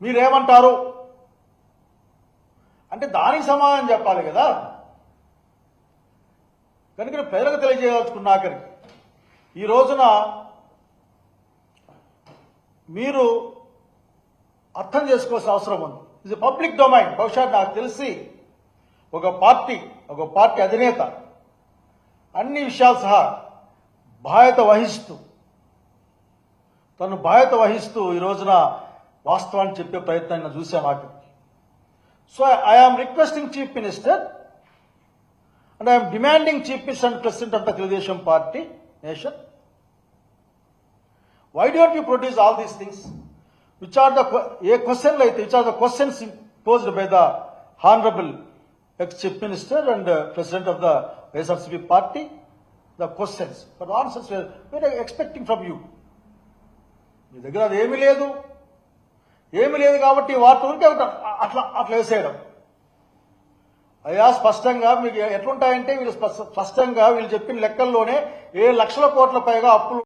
మీరేమంటారు అంటే దానికి సమాధానం చెప్పాలి కదా. కనుక ప్రజలకు తెలియజేయదలుచుకున్న ఆఖరికి ఈ రోజున మీరు అర్థం చేసుకోవాల్సిన అవసరం ఉంది. ఇది పబ్లిక్ డొమైన్. బహుశా నాకు తెలిసి ఒక పార్టీ అధినేత అన్ని విషయాలు సహా బాధ్యత వహిస్తూ ఈ రోజున వాస్తవాన్ని చెప్పే ప్రయత్నాన్ని చూసాం ఆఖరికి. So I'm requesting chief minister and I am demanding Chief Minister and President of the Telugudesam Party nation, why don't you produce all these things? Which are the questions posed by the Honorable ex-Chief Minister and President of the SRCP Party? The questions, but answers we are expecting from you. మీ దగ్గర అది ఏమీ లేదు కాబట్టి వాటి ఉంటే అట్లా వేసేయడం. అయ్యా స్పష్టంగా మీకు ఎట్లుంటాయంటే వీళ్ళు స్పష్టంగా వీళ్ళు చెప్పిన లెక్కల్లోనే 7 లక్షల కోట్ల పైగా అప్పులు